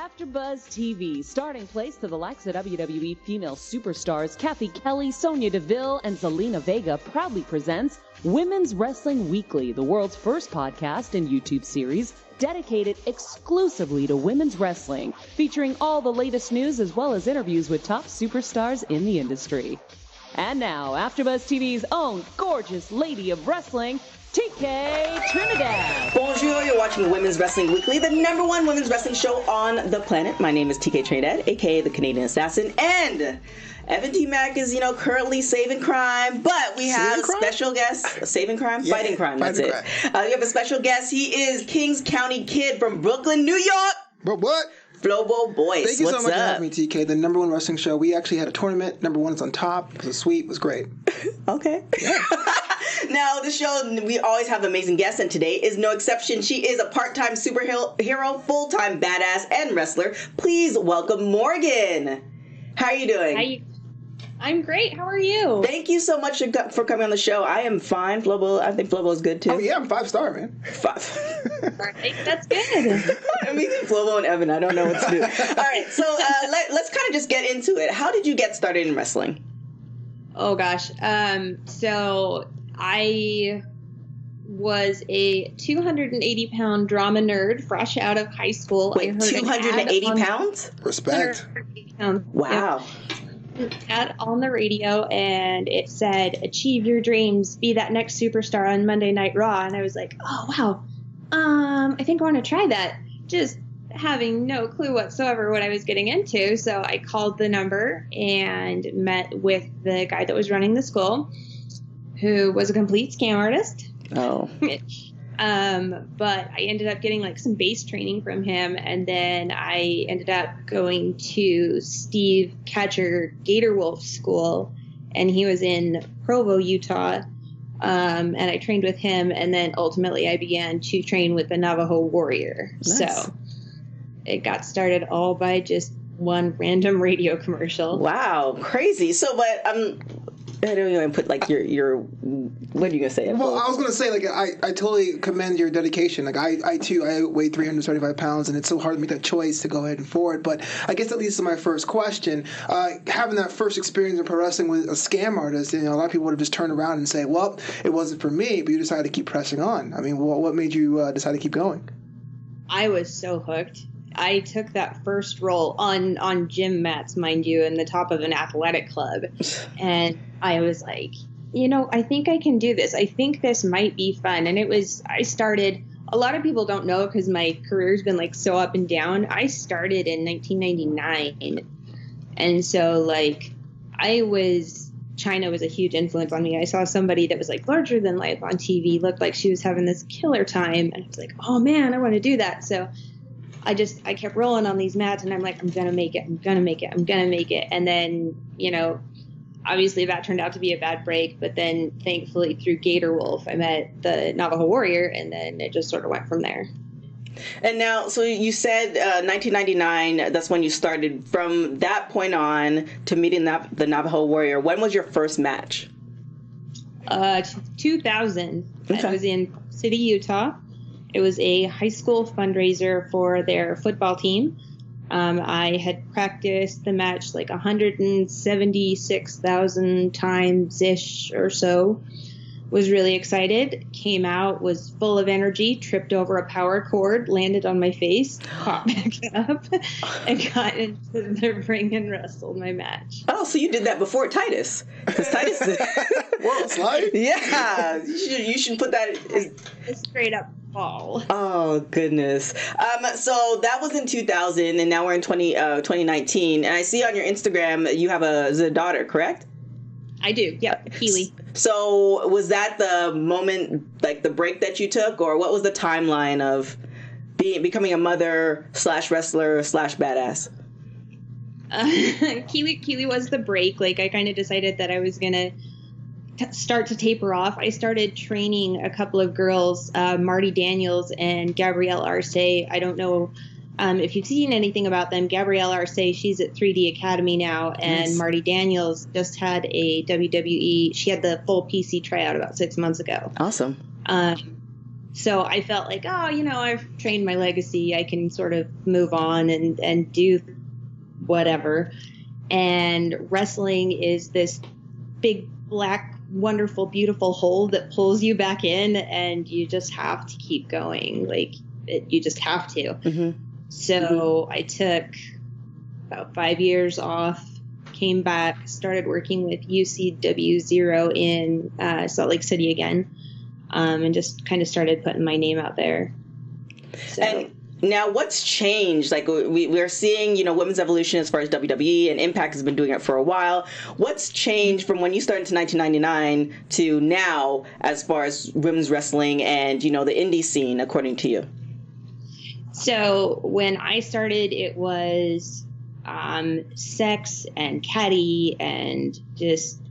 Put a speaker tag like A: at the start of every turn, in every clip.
A: AfterBuzz TV, starting place to the likes of WWE female superstars Kathy Kelly, Sonya Deville, and Zelina Vega proudly presents Women's Wrestling Weekly, the world's first podcast and YouTube series dedicated exclusively to women's wrestling, featuring all the latest news as well as interviews with top superstars in the industry. And now, AfterBuzz TV's own gorgeous lady of wrestling, TkTrinidad.
B: Bonjour, you're watching Women's Wrestling Weekly, the #1 women's wrestling show on the planet. My name is TkTrinidad, aka the Canadian Assassin, and Evan T. Mack is, currently saving crime, but we have a special guest. Saving crime? Yeah, fighting crime, that's it. We have a special guest. He is Kings County Kid from Brooklyn, New York.
C: But what?
B: Flobo Boyce.
C: Thank you so much for having me, TK. The #1 wrestling show. We actually had a tournament. #1 is on top. It was sweet. It was great.
B: Okay. Yeah. Now, the show, we always have amazing guests, and today is no exception. She is a part-time superhero, full-time badass, and wrestler. Please welcome Morgan. How are you doing?
D: Hi. I'm great. How are you?
B: Thank you so much for coming on the show. I am fine. Flobo, I think Flobo is good too.
C: Oh yeah, I'm 5-star, man.
B: 5.
D: Right, that's good.
B: I mean, Flobo and Evan, I don't know what to do. All right, so let's kind of just get into it. How did you get started in wrestling?
D: Oh gosh. So I was a 280-pound drama nerd fresh out of high school.
B: Wait, 280 pounds?
C: Respect.
D: 280 pounds.
B: Wow.
D: Ad on the radio, and it said, "Achieve your dreams, be that next superstar on Monday Night Raw." And I was like, "Oh wow, I think I want to try that." Just having no clue whatsoever what I was getting into. So I called the number and met with the guy that was running the school, who was a complete scam artist.
B: Oh.
D: But I ended up getting some base training from him, and then I ended up going to Steve Catcher Gator Wolf School, and he was in Provo, Utah. And I trained with him, and then ultimately I began to train with the Navajo Warrior.
B: Nice.
D: So it got started all by just one random radio commercial.
B: Wow, crazy. So, but I don't even put your what are you gonna say?
C: Well, I was gonna say I totally commend your dedication. I too weigh 375 pounds, and it's so hard to make that choice to go ahead and forward. But I guess that leads to my first question. Having that first experience in pro wrestling with a scam artist, a lot of people would have just turned around and say, "Well, it wasn't for me," but you decided to keep pressing on. I mean, what made you decide to keep going?
D: I was so hooked. I took that first role on gym mats, mind you, in the top of an athletic club. And I was like, I think I can do this. I think this might be fun. And I started, a lot of people don't know because my career's been so up and down. I started in 1999. And so China was a huge influence on me. I saw somebody that was larger than life on TV, looked like she was having this killer time. And I was like, oh man, I want to do that. So I kept rolling on these mats, and I'm like, I'm going to make it. I'm going to make it. I'm going to make it. And then, obviously that turned out to be a bad break. But then thankfully through Gator Wolf, I met the Navajo Warrior, and then it just sort of went from there.
B: And now, so you said 1999, that's when you started. From that point on to meeting the Navajo Warrior, when was your first match?
D: 2000.
B: Okay.
D: I was in City, Utah. It was a high school fundraiser for their football team. I had practiced the match 176,000 times-ish or so. Was really excited. Came out, was full of energy, tripped over a power cord, landed on my face, popped back up, and got into the ring and wrestled my match.
B: Oh, so you did that before Titus. Because Titus did.
C: World's life?
B: Yeah. You should put that...
D: It's straight up fall.
B: Oh, goodness. So that was in 2000, and now we're in 2019. And I see on your Instagram you have a daughter, correct?
D: I do, yeah, Keely.
B: So was that the moment, the break that you took, or what was the timeline of becoming a mother / wrestler / badass?
D: Keely was the break. I kind of decided that I was gonna start to taper off. I started training a couple of girls, Marty Daniels and Gabrielle Arce. I don't know if you've seen anything about them. Gabrielle Arce, she's at 3D Academy now, and nice. Marty Daniels just had a WWE. She had the full PC tryout about 6 months ago.
B: Awesome.
D: So I felt like, oh, I've trained my legacy. I can sort of move on and do whatever. And wrestling is this big, black, wonderful, beautiful hole that pulls you back in, and you just have to keep going. You just have to.
B: Mm-hmm.
D: So I took about 5 years off, came back, started working with UCW Zero in Salt Lake City again. And just kind of started putting my name out there. So.
B: And now what's changed? Like we're seeing, women's evolution as far as WWE, and Impact has been doing it for a while. What's changed from when you started in 1999 to now as far as women's wrestling and, the indie scene, according to you?
D: So when I started, it was sex and catty and just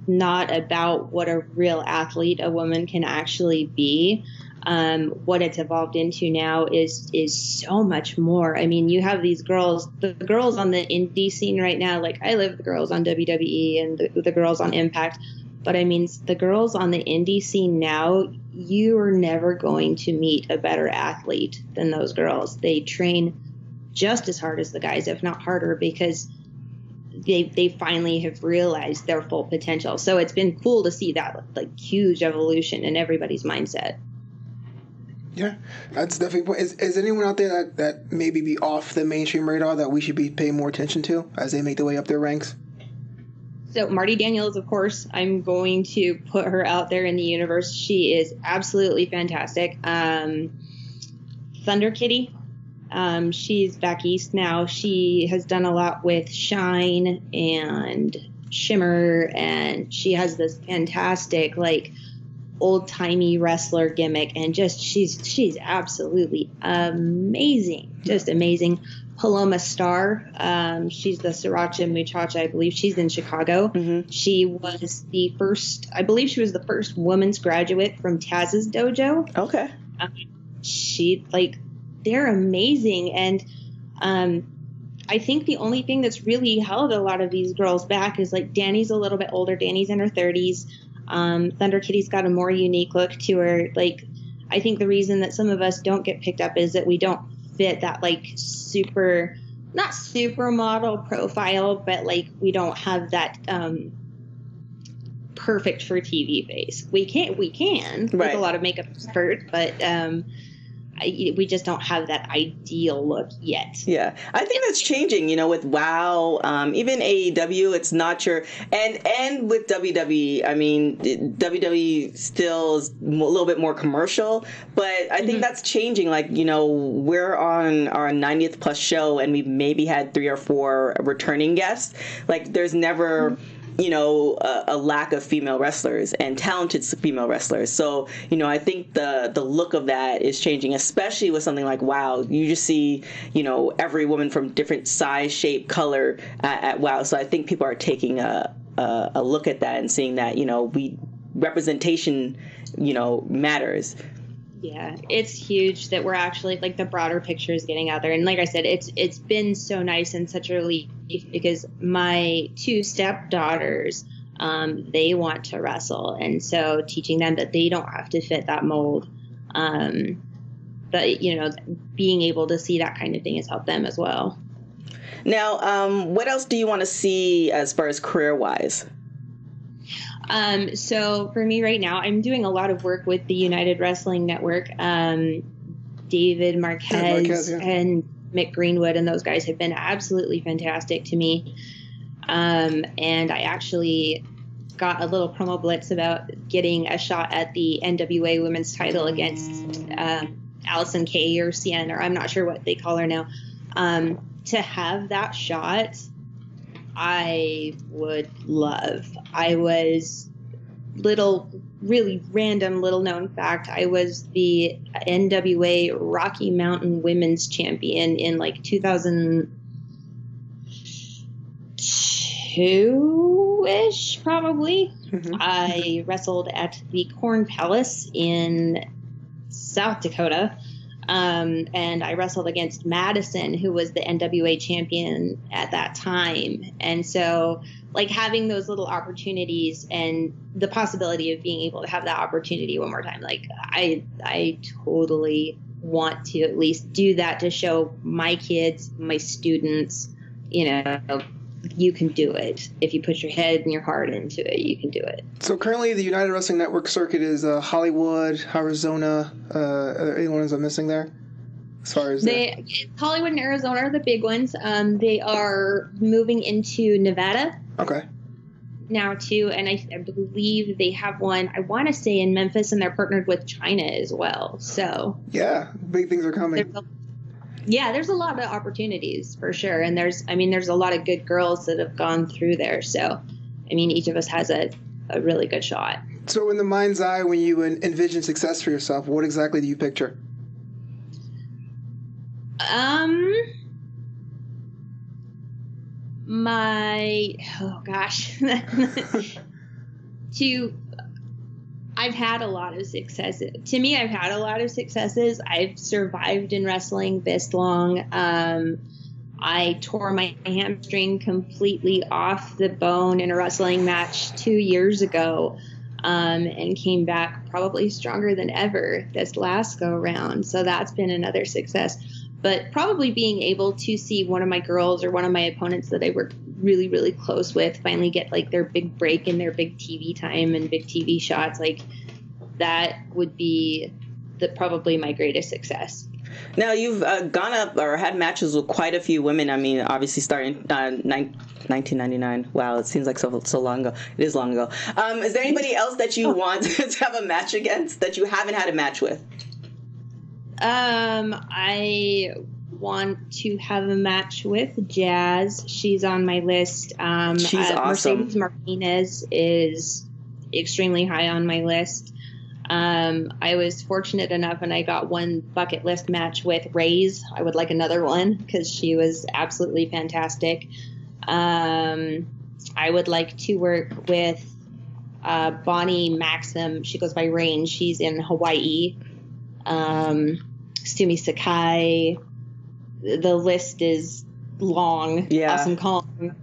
D: not about what a real athlete a woman can actually be. What it's evolved into now is so much more. I mean, you have these girls, the girls on the indie scene right now, like I live the girls on WWE and the girls on Impact, but I mean, the girls on the indie scene now, you are never going to meet a better athlete than those girls. They train just as hard as the guys, if not harder, because they finally have realized their full potential. So it's been cool to see that huge evolution in everybody's mindset.
C: Yeah, that's definitely. Is anyone out there that maybe be off the mainstream radar that we should be paying more attention to as they make their way up their ranks?
D: So Marty Daniels, of course, I'm going to put her out there in the universe. She is absolutely fantastic. Thunder Kitty. She's back east now. She has done a lot with Shine and Shimmer, and she has this fantastic, old-timey wrestler gimmick, and just she's absolutely amazing. Just amazing. Paloma Star, she's the Sriracha Muchacha, I believe. She's in Chicago.
B: Mm-hmm.
D: She was the first woman's graduate from Taz's dojo.
B: Okay.
D: They're amazing. And I think the only thing that's really held a lot of these girls back is Danny's a little bit older. Danny's in her 30s. Thunder Kitty's got a more unique look to her. I think the reason that some of us don't get picked up is that we don't fit that super, not supermodel profile, but we don't have that perfect for TV face. We can
B: right,
D: with a lot of makeup effort, but we just don't have that ideal look yet.
B: Yeah, I think that's changing, with WOW, even AEW, it's not your, and with WWE, I mean, WWE still is a little bit more commercial, but I think that's changing. We're on our 90th plus show and we've maybe had 3 or 4 returning guests. There's never... a lack of female wrestlers and talented female wrestlers. So, I think the look of that is changing, especially with something like WOW. You just see, every woman from different size, shape, color at WOW. So I think people are taking a look at that and seeing that, representation, matters.
D: Yeah, it's huge that we're actually the broader picture is getting out there. And like I said, it's been so nice and such a relief because my 2 stepdaughters, they want to wrestle. And so teaching them that they don't have to fit that mold. But, being able to see that kind of thing has helped them as well.
B: Now, what else do you want to see as far as career-wise?
D: So for me right now, I'm doing a lot of work with the United Wrestling Network. David Marquez and Mick Greenwood and those guys have been absolutely fantastic to me. And I actually got a little promo blitz about getting a shot at the NWA women's title against Allison Kay or Cien, or I'm not sure what they call her now. To have that shot, I would love. I was really random little known fact. I was the NWA Rocky Mountain Women's Champion in 2002-ish, probably. Mm-hmm. I wrestled at the Corn Palace in South Dakota. And I wrestled against Madison, who was the NWA champion at that time. And so like having those little opportunities and the possibility of being able to have that opportunity one more time. Like I totally want to at least do that to show my kids, my students, you know, you can do it. If you put your head and your heart into it, you can do it.
C: So currently the United Wrestling Network circuit is Hollywood, Arizona. Any ones I'm missing there? As far as
D: Hollywood and Arizona are the big ones. They are moving into Nevada.
C: Okay.
D: Now too, and I believe they have one, I want to say in Memphis, and they're partnered with China as well. So
C: yeah, big things are coming.
D: There's a lot of opportunities for sure, and there's a lot of good girls that have gone through there. So, I mean, each of us has a really good shot.
C: So, in the mind's eye, when you envision success for yourself, what exactly do you picture? I've had a lot of successes. To me, I've had a lot of successes. I've survived in wrestling this long. I tore my hamstring completely off the bone in a wrestling match 2 years ago, and came back probably stronger than ever this last go round. So that's been another success. But probably being able to see one of my girls or one of my opponents that I worked really, really close with finally get like their big break and their big TV time and big TV shots, like that would be probably my greatest success.
B: Now, you've gone up or had matches with quite a few women. I mean, obviously starting 1999. Wow, it seems like so long ago. It is long ago. Is there anybody else that you want to have a match against that you haven't had a match with?
D: I want to have a match with Jazz. She's on my list.
B: She's awesome.
D: Mercedes Martinez is extremely high on my list. I was fortunate enough and I got one bucket list match with Ray's. I would like another one because she was absolutely fantastic. I would like to work with Bonnie Maxim. She goes by Rain. She's in Hawaii. Sumi Sakai. The list is long.
B: Yeah.
D: Awesome Kong.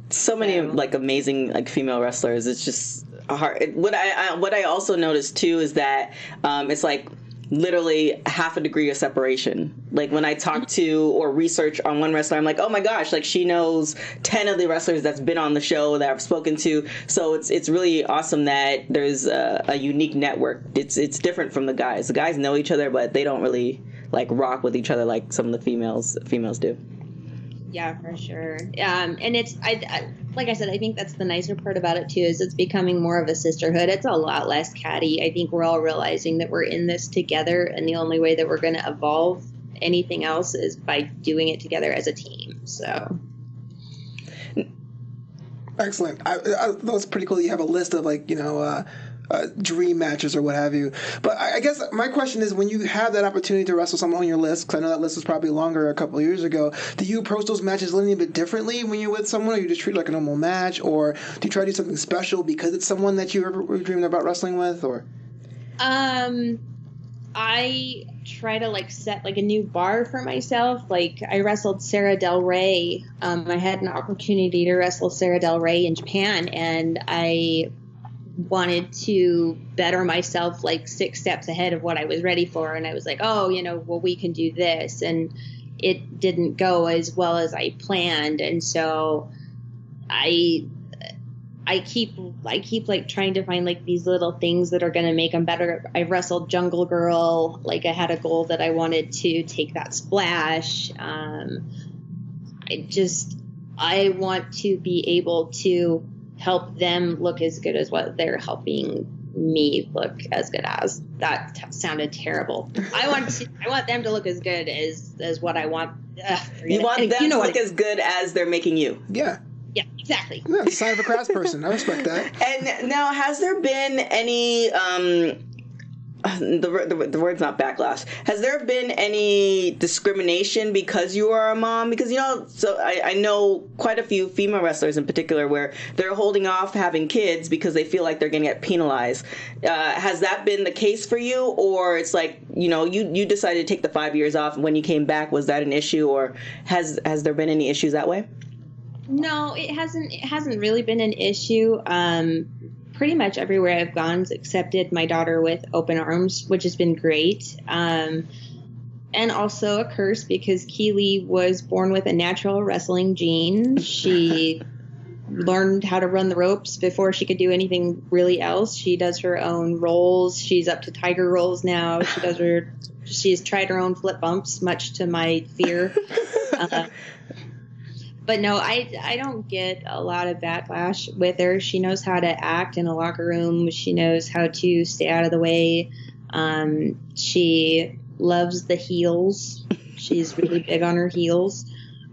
B: So many like amazing like female wrestlers. It's just hard. What I also noticed too is that it's like literally half a degree of separation. Like when I talk to or research on one wrestler, I'm like, oh my gosh, like she knows 10 of the wrestlers that's been on the show that I've spoken to. So it's really awesome that there's a unique network. It's different from the guys. The guys know each other, but they don't really like rock with each other like some of the females do.
D: Yeah, for sure. And it's, like I said, I think that's the nicer part about it too, is it's becoming more of a sisterhood. It's a lot less catty. I think we're all realizing that we're in this together, and the only way that we're going to evolve anything else is by doing it together as a team. So.
C: Excellent. I that's pretty cool. You have a list of like, dream matches or what have you. But I guess my question is, when you have that opportunity to wrestle someone on your list, because I know that list was probably longer a couple of years ago, do you approach those matches a little bit differently when you're with someone, or you just treat it like a normal match, or do you try to do something special because it's someone that you ever were dreaming about wrestling with, or?
D: I try to like set like a new bar for myself. Like I wrestled Sarah Del Rey. I had an opportunity to wrestle Sarah Del Rey in Japan, and I wanted to better myself like 6 steps ahead of what I was ready for. And I was like, well, we can do this. And it didn't go as well as I planned. And so I keep like trying to find like these little things that are going to make them better. I wrestled Jungle Girl. Like I had a goal that I wanted to take that splash. I want to be able to help them look as good as what they're helping me look as good as. That sounded terrible. I want them to look as good as what I want.
B: You want them to look as good as they're making you.
C: Yeah.
D: Yeah, exactly.
C: Yeah, the sign of a craftsperson. I respect that.
B: And now, has there been any the word's not backlash. Has there been any discrimination because you are a mom? Because, so I know quite a few female wrestlers in particular where they're holding off having kids because they feel like they're going to get penalized. Has that been the case for you? Or it's like, you decided to take the 5 years off, and when you came back, was that an issue? Or has there been any issues that way?
D: No, it hasn't really been an issue. Pretty much everywhere I've gone has accepted my daughter with open arms, which has been great. And also a curse because Keely was born with a natural wrestling gene. She learned how to run the ropes before she could do anything really else. She does her own rolls. She's up to tiger rolls now. She's tried her own flip bumps, much to my fear. But no, I don't get a lot of backlash with her. She knows how to act in a locker room. She knows how to stay out of the way. She loves the heels. She's really big on her heels.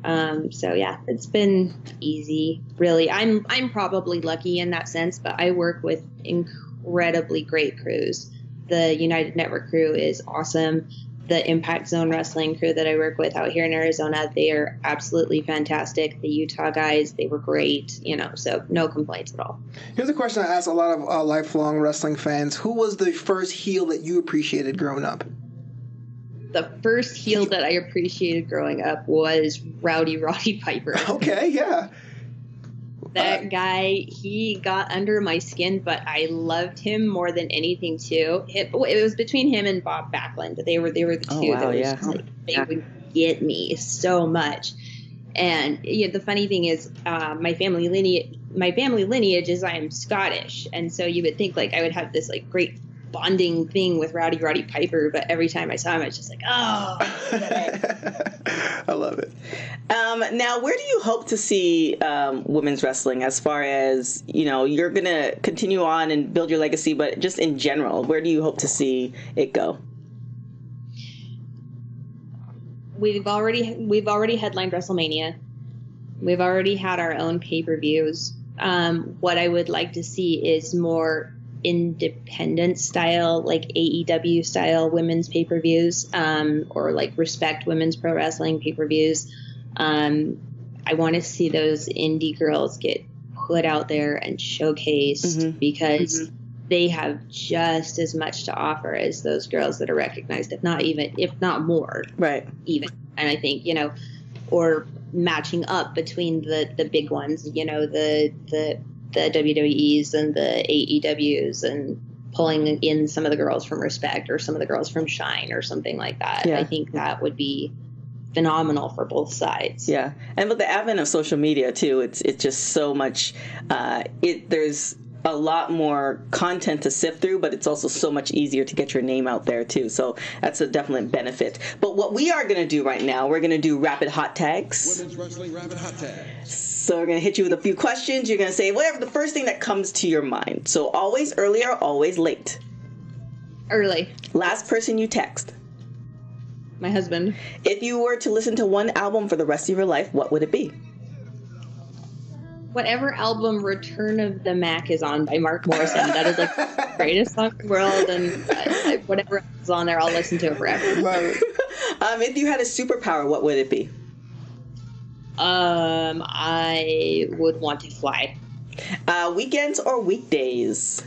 D: So yeah, it's been easy, really. I'm probably lucky in that sense, but I work with incredibly great crews. The United Network crew is awesome. The Impact Zone Wrestling crew that I work with out here in Arizona, they are absolutely fantastic. The Utah guys, they were great, so no complaints at all.
C: Here's a question I ask a lot of lifelong wrestling fans. Who was the first heel that you appreciated growing up?
D: The first heel that I appreciated growing up was Roddy Piper.
C: Okay, yeah.
D: That guy, he got under my skin, but I loved him more than anything too. It was between him and Bob Backlund. They were the two that was they would get me so much. And the funny thing is, my family lineage is I am Scottish, and so you would think like I would have this like great bonding thing with Roddy Piper, but every time I saw him, I was just like, oh.
C: I love it.
B: Now, where do you hope to see women's wrestling as far as, you're going to continue on and build your legacy, but just in general, where do you hope to see it go?
D: We've already headlined WrestleMania. We've already had our own pay-per-views. What I would like to see is more independent style, like AEW style women's pay-per-views, or like Respect Women's Pro Wrestling pay-per-views. I want to see those indie girls get put out there and showcased because they have just as much to offer as those girls that are recognized, if not more. Right. Even. And I think, or matching up between the big ones, the WWEs and the AEWs, and pulling in some of the girls from Respect or some of the girls from Shine or something like that. Yeah. I think that would be phenomenal for both sides.
B: Yeah. And with the advent of social media too, it's just so much, there's a lot more content to sift through, but it's also so much easier to get your name out there too. So that's a definite benefit. But what we are going to do right now, we're going to do rapid hot tags. Women's Wrestling Rapid Hot Tags. So we're going to hit you with a few questions. You're going to say whatever the first thing that comes to your mind. So always early or always late?
D: Early.
B: Last person you text?
D: My husband.
B: If you were to listen to one album for the rest of your life, what would it be?
D: Whatever album Return of the Mac is on by Mark Morrison. That is like the greatest song in the world, and whatever is on there, I'll listen to it forever.
B: If you had a superpower, what would it be?
D: I would want to fly.
B: Weekends or weekdays?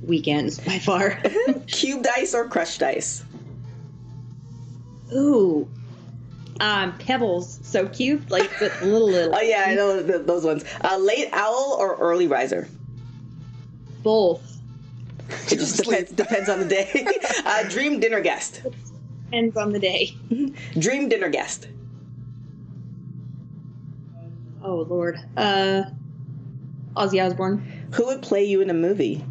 D: Weekends, by far.
B: Cubed ice or crushed ice?
D: Ooh. Pebbles, so cute, like the little.
B: Oh yeah, I know those ones. Late owl or early riser?
D: Both.
B: It just depends on the day. Dream dinner guest?
D: Depends on the day.
B: Dream dinner guest?
D: Oh Lord, Ozzy Osbourne.
B: Who would play you in a movie?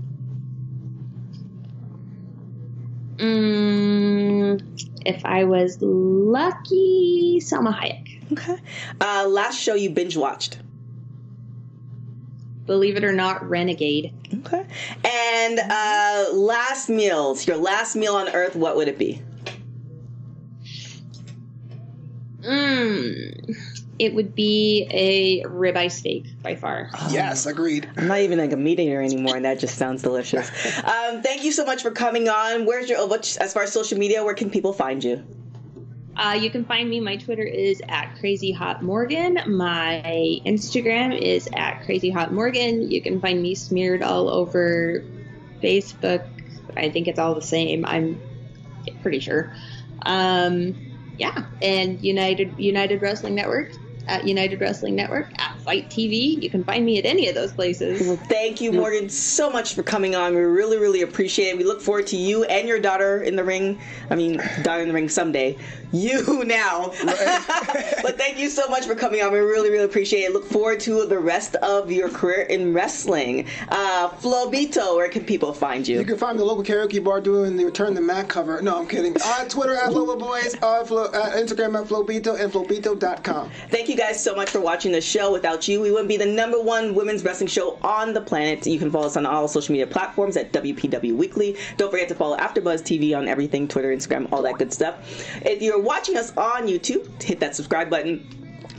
D: If I was lucky, Salma Hayek.
B: Okay. Last show you binge watched?
D: Believe it or not, Renegade.
B: Okay. And last meals, your last meal on Earth, what would it be?
D: It would be a ribeye steak by far.
C: Yes, agreed.
B: I'm not even like a meat eater anymore, and that just sounds delicious. Thank you so much for coming on. As far as social media, where can people find you?
D: You can find me. My Twitter is @CrazyHotMorgan. My Instagram is @CrazyHotMorgan. You can find me smeared all over Facebook. I think it's all the same. I'm pretty sure. Yeah, and United Wrestling Network. at United Wrestling Network, at Fight TV. You can find me at any of those places.
B: Well, thank you, Morgan, so much for coming on. We really, really appreciate it. We look forward to you and your daughter in the ring. I mean, daughter in the ring someday. You now. But thank you so much for coming on. We really, really appreciate it. Look forward to the rest of your career in wrestling. Flobito, where can people find you?
C: You can find the local karaoke bar doing the Return to Mac cover. No, I'm kidding. On Twitter at FloboBoys, Instagram at Flobito, and Flobito.com.
B: Thank you guys so much for watching the show. Without you, we wouldn't be the #1 women's wrestling show on the planet. You can follow us on all social media platforms at WPW Weekly. Don't forget to follow AfterBuzz TV on everything, Twitter, Instagram, all that good stuff. If you're watching us on YouTube, hit that subscribe button.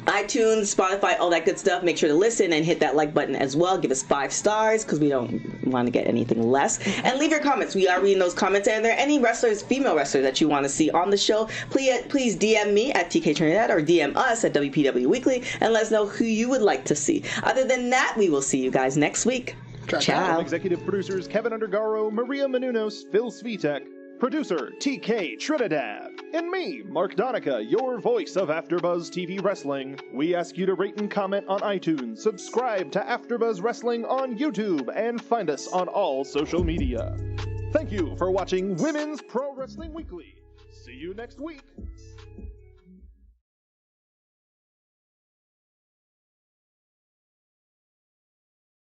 B: iTunes, Spotify, all that good stuff. Make sure to listen and hit that like button as well. Give us 5 stars because we don't want to get anything less. And leave your comments. We are reading those comments. And if there are any wrestlers, female wrestlers that you want to see on the show, please DM me at TkTrinidad or DM us at WPW Weekly and let us know who you would like to see. Other than that, we will see you guys next week. Ciao.
E: Executive producers Kevin Undergaro, Maria Menounos, Phil Svitek, producer TkTrinidad, and me, Mark Donica, your voice of AfterBuzz TV Wrestling. We ask you to rate and comment on iTunes, subscribe to AfterBuzz Wrestling on YouTube, and find us on all social media. Thank you for watching Women's Pro Wrestling Weekly. See you next week.